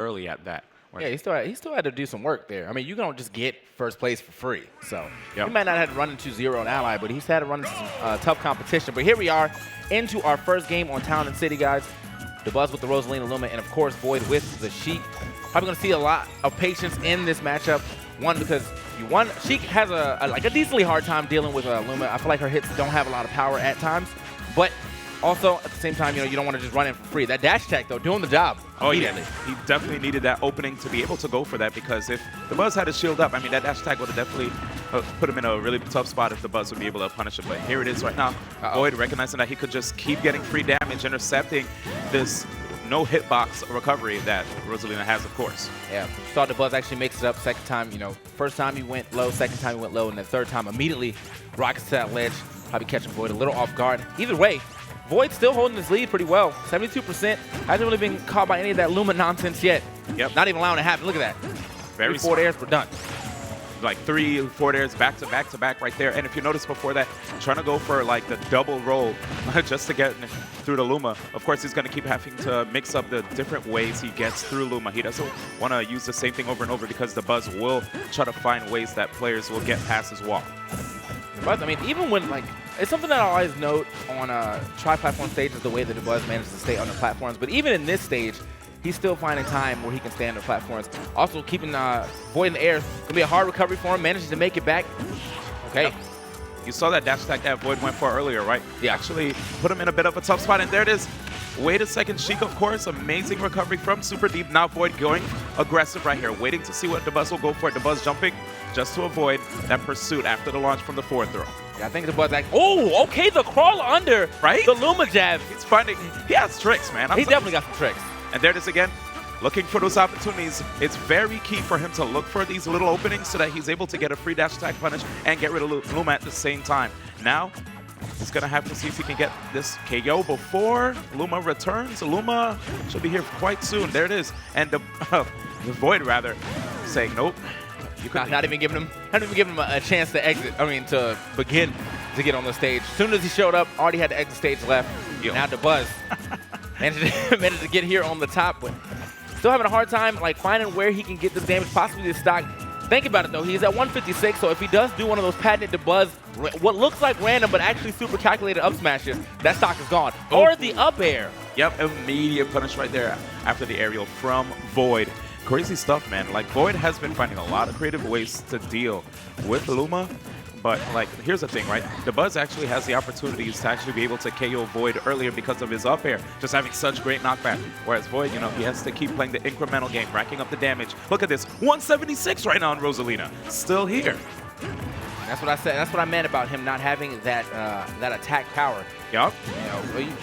early at that. Yeah, he still had to do some work there. I mean, you don't just get first place for free. So Yep. he might not have had to run into 0 and Ally, but he's had to run into some tough competition. But here we are into our first game on Town and City, guys. Dabuz with the Rosalina Luma, and of course VoiD with the Sheik. Probably going to see a lot of patience in this matchup. One, because Sheik has a decently hard time dealing with Luma. I feel like her hits don't have a lot of power at times, but also at the same time, you don't want to just run in for free. That dash attack though, doing the job. Oh yeah, he definitely needed that opening to be able to go for that, because if Dabuz had his shield up, I mean, that dash attack would have definitely put him in a really tough spot if Dabuz would be able to punish him. But here it is right now. VoiD recognizing that he could just keep getting free damage, intercepting this no hitbox recovery that Rosalina has, of course. Yeah, saw Dabuz actually makes it up second time. First time he went low, second time he went low, and then third time immediately rockets to that ledge, probably catching VoiD a little off guard. Either way, VoiD still holding his lead pretty well. 72%. Hasn't really been caught by any of that Luma nonsense yet. Yep. Not even allowing it to happen. Look at that. Very 3 forward airs, we're done. Like 3 forward airs back to back to back right there. And if you notice before that, trying to go for like the double roll just to get through the Luma. Of course, he's going to keep having to mix up the different ways he gets through Luma. He doesn't want to use the same thing over and over, because Dabuz will try to find ways that players will get past his wall. But I mean, even when it's something that I always note on tri-platform stages, the way that Dabuz manages to stay on the platforms. But even in this stage, he's still finding time where he can stay on the platforms. Also keeping VoiD in the air. Gonna be a hard recovery for him. Manages to make it back. Okay. Yep. You saw that dash attack that VoiD went for earlier, right? Yeah. Actually put him in a bit of a tough spot, and there it is. Wait a second, Sheik, of course. Amazing recovery from Super Deep. Now VoiD going aggressive right here, waiting to see what Dabuz will go for. Dabuz jumping just to avoid that pursuit after the launch from the forward throw. Yeah, I think Dabuz oh, okay, the crawl under. Right? The Luma jab. He's finding, he has tricks, man. He definitely got some tricks. And there it is again. Looking for those opportunities. It's very key for him to look for these little openings so that he's able to get a free dash attack punish and get rid of Luma at the same time. Now, he's going to have to see if he can get this KO before Luma returns. Luma should be here quite soon. There it is. And the VoiD, rather, saying, nope. Not even giving him a chance to exit. I mean, to begin to get on the stage. As soon as he showed up, already had the exit stage left. Yo. Now Dabuz managed to get here on the top, but still having a hard time finding where he can get this damage, possibly this stock. Think about it though, he's at 156, so if he does do one of those patented Dabuz, what looks like random but actually super calculated up smashes, that stock is gone. Oh. Or the up air. Yep, immediate punish right there after the aerial from VoiD. Crazy stuff, man. Like, VoiD has been finding a lot of creative ways to deal with Luma. But, here's the thing, right? Dabuz actually has the opportunities to actually be able to KO VoiD earlier because of his up air, just having such great knockback. Whereas VoiD, he has to keep playing the incremental game, racking up the damage. Look at this, 176 right now on Rosalina. Still here. That's what I said. That's what I meant about him not having that that attack power. Yup.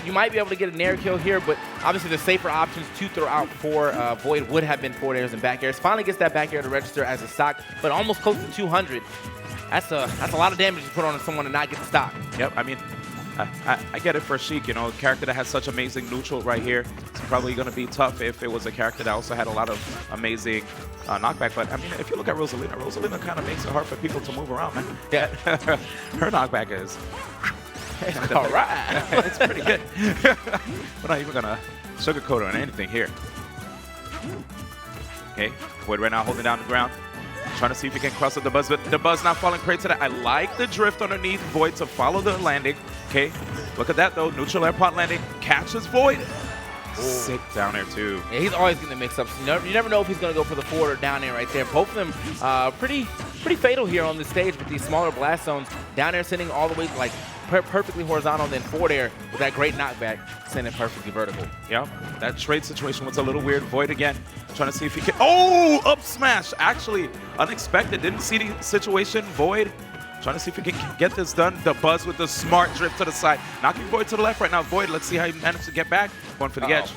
You might be able to get a nair kill here, but obviously the safer options to throw out for VoiD would have been forward airs and back airs. Finally gets that back air to register as a stock, but almost close to 200. That's a lot of damage to put on someone to not get the stock. Yep, I mean, I get it for Sheik, a character that has such amazing neutral right here. It's probably going to be tough if it was a character that also had a lot of amazing knockback. But, I mean, if you look at Rosalina kind of makes it hard for people to move around, man. Yeah. Her knockback is... all right. It's pretty good. We're not even going to sugarcoat on anything here. Okay, VoiD right now holding down the ground. Trying to see if he can cross up the Dabuz, but Dabuz not falling prey to that. I like the drift underneath VoiD to follow the landing. Okay, look at that though. Neutral air pod landing. Catches VoiD. Sick down there too. Yeah, he's always getting the mix-ups. You never know if he's going to go for the forward or down air right there. Both of them pretty fatal here on the stage with these smaller blast zones. Down air sending all the way perfectly horizontal, then forward air with that great knockback, sending perfectly vertical. Yep, that trade situation was a little weird. VoiD again, trying to see if he can, oh, up smash, actually unexpected, didn't see the situation. VoiD trying to see if he can get this done. Dabuz with the smart drift to the side, knocking VoiD to the left right now. VoiD, let's see how he managed to get back, going for the edge.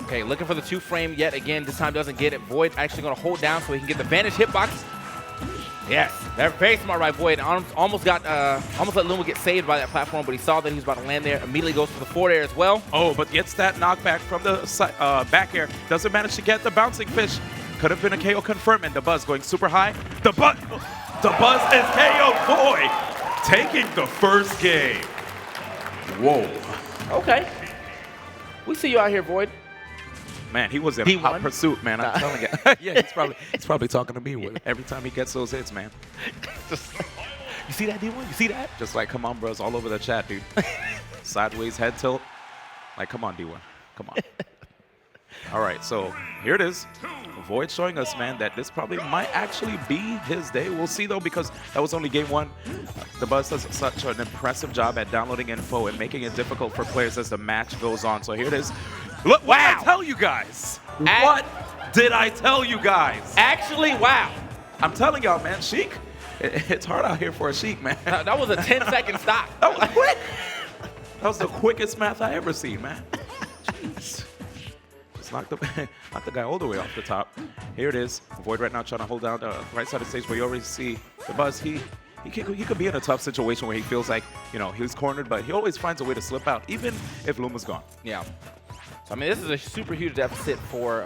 Okay, looking for the 2-frame yet again, this time doesn't get it. VoiD actually gonna hold down so he can get the Vanish hitbox. Yes, they're very smart, right? VoiD almost let Luma get saved by that platform, but he saw that he was about to land there. Immediately goes for the forward air as well. Oh, but gets that knockback from the back air. Doesn't manage to get the bouncing fish. Could have been a KO confirm, and Dabuz going super high. Dabuz is KO. VoiD taking the first game. Whoa. Okay. We see you out here, VoiD. Man, he was in hot won? pursuit, man. I'm telling you. Yeah, he's probably talking to me every time he gets those hits, man. You see that, D1? You see that? Just like, come on, bros, all over the chat, dude. Sideways head tilt. Like, come on, D1. Come on. All right, so here it is. VoiD showing us, man, that this probably might actually be his day. We'll see, though, because that was only game one. Dabuz does such an impressive job at downloading info and making it difficult for players as the match goes on. So here it is. Look, what did I tell you guys? What did I tell you guys? Actually, wow. I'm telling y'all, man, Sheik, it's hard out here for a Sheik, man. That was a 10-second stop. That was quick. That was the quickest math I ever seen, man. Jeez. Just knocked the guy all the way off the top. Here it is. VoiD right now trying to hold down the right side of the stage where you already see Dabuz. He could be in a tough situation where he feels like, you know, he's cornered, but he always finds a way to slip out, even if Luma's gone. Yeah. So, I mean, this is a super huge deficit for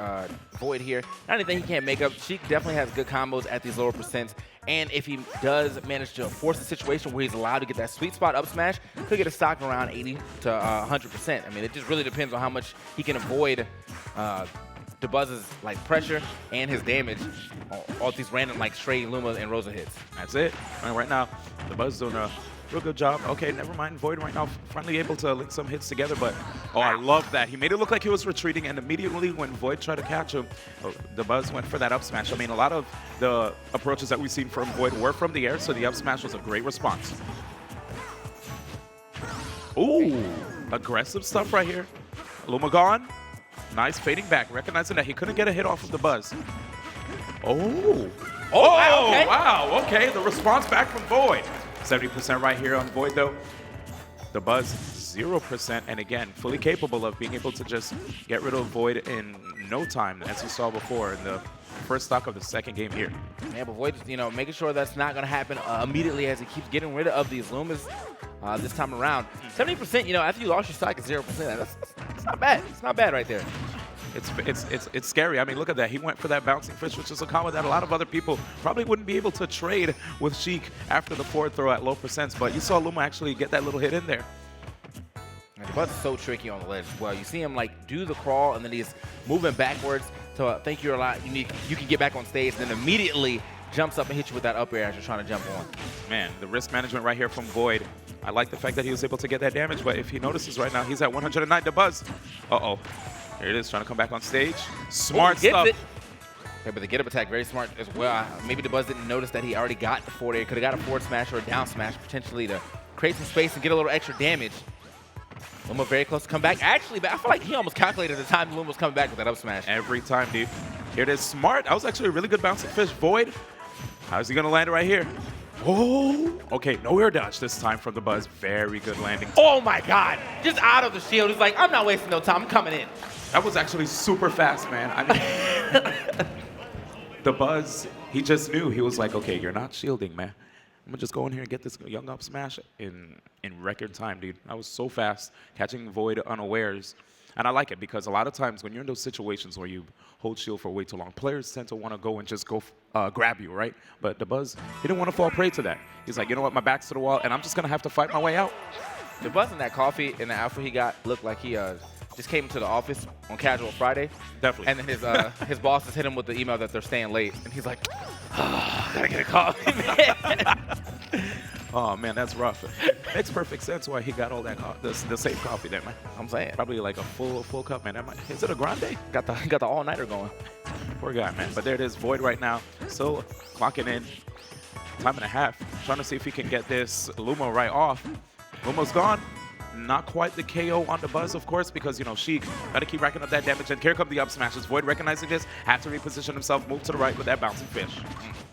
VoiD here. Not anything he can't make up. Sheik definitely has good combos at these lower percents. And if he does manage to force a situation where he's allowed to get that sweet spot up smash, could get a stock around 80 to 100%. I mean, it just really depends on how much he can avoid Dabuz's like pressure and his damage all these random like stray Luma and Rosa hits. That's it. Right now, Dabuz doing a real good job. Okay, never mind. VoiD right now finally able to link some hits together, but oh, I love that. He made it look like he was retreating, and immediately when VoiD tried to catch him, Dabuz went for that up smash. I mean, a lot of the approaches that we've seen from VoiD were from the air, so the up smash was a great response. Ooh, aggressive stuff right here. Luma gone. Nice fading back, recognizing that he couldn't get a hit off of Dabuz. Oh. Wow, okay. Wow, okay. The response back from VoiD. 70% right here on VoiD, though. Dabuz, 0%. And again, fully capable of being able to just get rid of VoiD in no time, as you saw before in the first stock of the second game here. Yeah, but VoiD, you know, making sure that's not going to happen immediately as he keeps getting rid of these Lumas this time around. 70%, you know, after you lost your stock at 0%, that's not bad. It's not bad right there. It's scary. I mean, look at that. He went for that bouncing fish, which is a combo that a lot of other people probably wouldn't be able to trade with Sheik after the forward throw at low percents. But you saw Luma actually get that little hit in there. And Dabuz is so tricky on the ledge as well. You see him like do the crawl and then he's moving backwards to think you're a lot unique. You can get back on stage, then immediately jumps up and hits you with that up air as you're trying to jump on. Man, the risk management right here from VoiD. I like the fact that he was able to get that damage, but if he notices right now, he's at 109. Dabuz. Uh-oh. Here it is, trying to come back on stage. Smart stuff. It. Yeah, but the get-up attack, very smart as well. Maybe Dabuz didn't notice that he already got the forward air. Could have got a forward smash or a down smash, potentially to create some space and get a little extra damage. Luma very close to come back. Actually, I feel like he almost calculated the time Luma was coming back with that up smash. Every time, dude. Here it is, smart. That was actually a really good bouncing fish. VoiD, how's he going to land it right here? Oh, okay, no air dodge this time from Dabuz. Very good landing. Oh my God, just out of the shield. He's like, I'm not wasting no time, I'm coming in. That was actually super fast, man. I mean, Dabuz, he just knew. He was like, okay, you're not shielding, man. I'm gonna just go in here and get this young up smash in record time, dude. That was so fast, catching VoiD unawares. And I like it because a lot of times when you're in those situations where you hold shield for way too long, players tend to want to go and just go grab you, right? But Dabuz, he didn't want to fall prey to that. He's like, you know what, my back's to the wall, and I'm just going to have to fight my way out. Dabuz in that coffee and the alpha he got looked like he just came to the office on Casual Friday. Definitely. And then his boss has hit him with the email that they're staying late. And he's like, oh, gotta get a coffee, man. Oh, man, that's rough. Makes perfect sense why he got all that the same coffee there, man. I'm saying. Probably like a full cup, man. Is it a grande? Got the all-nighter going. Poor guy, man. But there it is, VoiD right now. Still clocking in. Time and a half. Trying to see if he can get this Luma right off. Luma's gone. Not quite the KO on Dabuz, of course, because, you know, Sheik got to keep racking up that damage. And here come the up smashes. VoiD recognizing this, had to reposition himself, move to the right with that bouncing fish.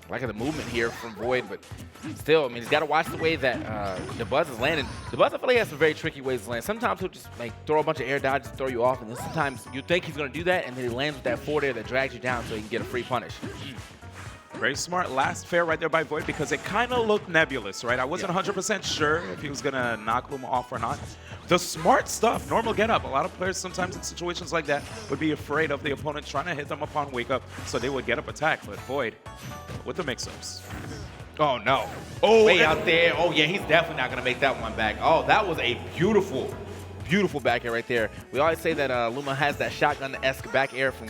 I like the movement here from VoiD, but still, I mean, he's got to watch the way that Dabuz is landing. Dabuz, I feel like he has some very tricky ways to land. Sometimes he'll just like throw a bunch of air dodges and throw you off, and then sometimes you think he's going to do that, and then he lands with that forward air that drags you down so he can get a free punish. Very smart last fair right there by VoiD because it kind of looked nebulous, right? I wasn't 100% sure if he was going to knock Luma off or not. The smart stuff, normal get up. A lot of players sometimes in situations like that would be afraid of the opponent trying to hit them upon wake up, so they would get up attack. But VoiD with the mix-ups. Oh, no. Oh, way out there. Oh, yeah, he's definitely not going to make that one back. Oh, that was a beautiful, beautiful back air right there. We always say that Luma has that shotgun-esque back air from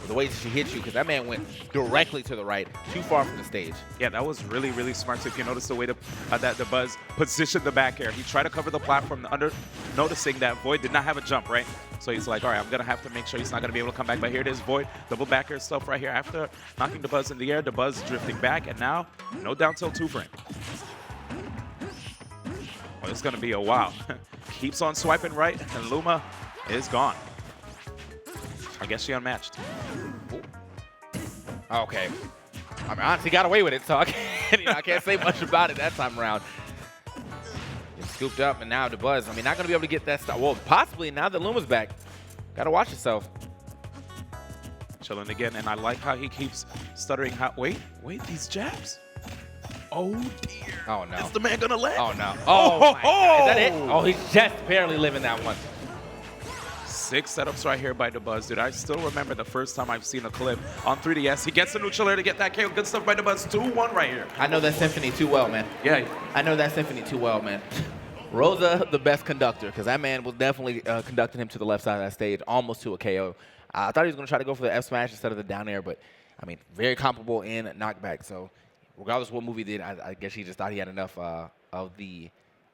the way she hits you, because that man went directly to the right, too far from the stage. Yeah, that was really, really smart. So if you notice the way that Dabuz positioned the back air, he tried to cover the platform noticing that VoiD did not have a jump, right? So he's like, all right, I'm going to have to make sure he's not going to be able to come back. But here it is, VoiD, double back air stuff right here. After knocking Dabuz in the air, Dabuz drifting back, and now no down tilt 2 for him. Well, it's going to be a while. Keeps on swiping right, and Luma is gone. I guess she unmatched. Ooh. Okay. I mean, honestly, got away with it, so I can't say much about it that time around. It's scooped up, and now Dabuz, I mean, not going to be able to get that stuff. Well, possibly now that Luma's back. Got to watch yourself. Chilling again, and I like how he keeps stuttering. Wait, these jabs. Oh, dear. Oh, no. Is the man going to let? Oh, no. Oh, my God. Is that it? Oh, he's just barely living that one. 6 setups right here by Dabuz, dude. I still remember the first time I've seen a clip on 3DS. He gets the neutral air to get that KO. Good stuff by Dabuz. 2-1 right here. I know that symphony too well, man. Yeah. I know that symphony too well, man. Rosa, the best conductor, because that man was definitely conducting him to the left side of that stage, almost to a KO. I thought he was going to try to go for the F smash instead of the down air, but, I mean, very comparable in knockback. So, regardless of what movie did, I guess he just thought he had enough of the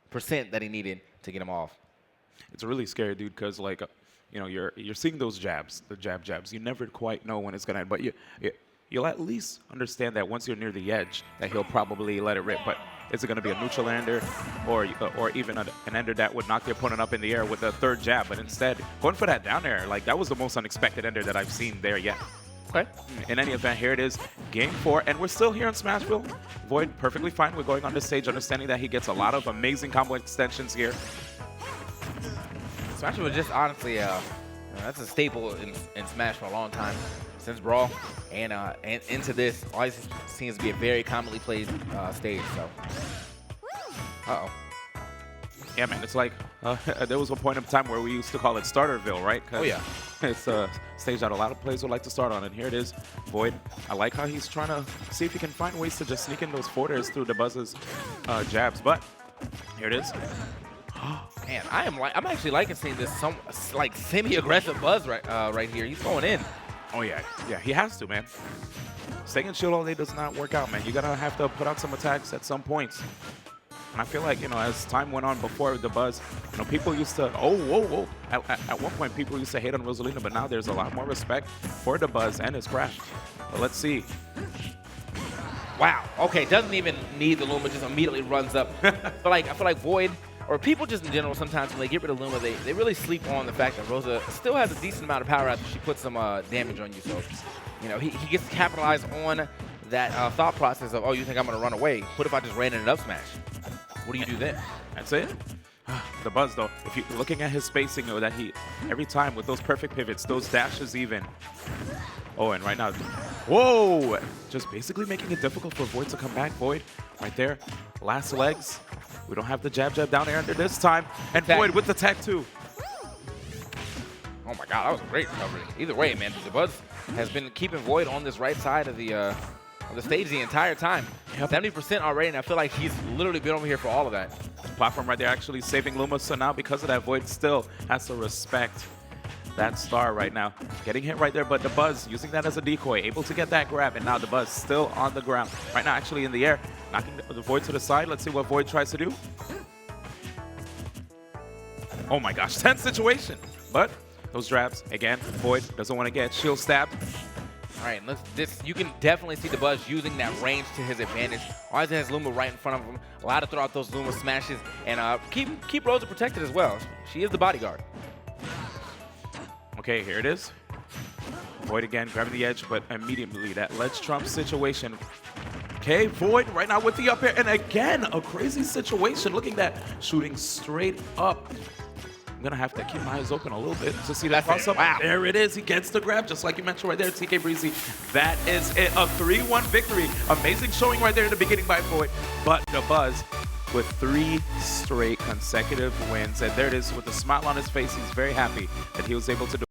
percent that he needed to get him off. It's really scary, dude, because, like, you know, you're seeing those jabs, the jabs. You never quite know when it's going to end, but you'll at least understand that once you're near the edge, that he'll probably let it rip. But is it going to be a neutral ender or even an ender that would knock the opponent up in the air with a third jab? But instead, going for that down air, like, that was the most unexpected ender that I've seen there yet. Okay. In any event, here it is, game 4, and we're still here in Smashville. VoiD perfectly fine with going on this stage, understanding that he gets a lot of amazing combo extensions here. Smash was just honestly, that's a staple in Smash for a long time, since Brawl and into this. Always seems to be a very commonly played stage. So, yeah, man, it's like there was a point in time where we used to call it Starterville, right? Oh yeah, it's a stage that a lot of players would like to start on, and here it is, VoiD. I like how he's trying to see if he can find ways to just sneak in those forwarders through Dabuz's jabs, but here it is. Man, I'm actually liking seeing this like semi-aggressive Buzz right here. He's going in. Oh yeah, he has to, man. Staying in shield all day does not work out, man. You're gonna have to put out some attacks at some points. And I feel like, you know, as time went on before Dabuz, you know, people used to, whoa. At one point, people used to hate on Rosalina, but now there's a lot more respect for Dabuz and his craft. But let's see. Wow. Okay, doesn't even need the Luma, just immediately runs up. I feel like VoiD, or people just in general, sometimes when they get rid of Luma, they really sleep on the fact that Rosa still has a decent amount of power after she puts some damage on you. So, you know, he gets to capitalize on that thought process of, oh, you think I'm going to run away? What if I just ran in an up smash? What do you do then? That's it. Dabuz, though, if you're looking at his spacing, though, that he, every time with those perfect pivots, those dashes even. Oh, and right now, whoa! Just basically making it difficult for VoiD to come back. VoiD, right there, last legs. We don't have the jab down air under this time. And VoiD with the tech, too. Oh, my God, that was a great recovery. Either way, man, Dabuz has been keeping VoiD on this right side of the stage the entire time. 70% already, and I feel like he's literally been over here for all of that. Platform right there actually saving Luma, so now because of that, VoiD still has to respect that star right now. Getting hit right there, but Dabuz using that as a decoy, able to get that grab, and now Dabuz still on the ground. Right now, actually in the air, knocking the VoiD to the side. Let's see what VoiD tries to do. Oh my gosh, tense situation. But those grabs, again, VoiD doesn't want to get shield stabbed. All right, you can definitely see Dabuz using that range to his advantage. Always has Luma right in front of him. Allowed to throw out those Luma smashes and keep Rosa protected as well. She is the bodyguard. Okay, here it is. VoiD again, grabbing the edge, but immediately that ledge trump situation. Okay, VoiD right now with the up air, and again, a crazy situation. Looking at shooting straight up. I'm gonna have to keep my eyes open a little bit to see that cross up. Wow. There it is. He gets the grab, just like you mentioned right there, TK Breezy. That is it, a 3-1 victory. Amazing showing right there in the beginning by VoiD, but Dabuz with 3 straight consecutive wins. And there it is with a smile on his face. He's very happy that he was able to do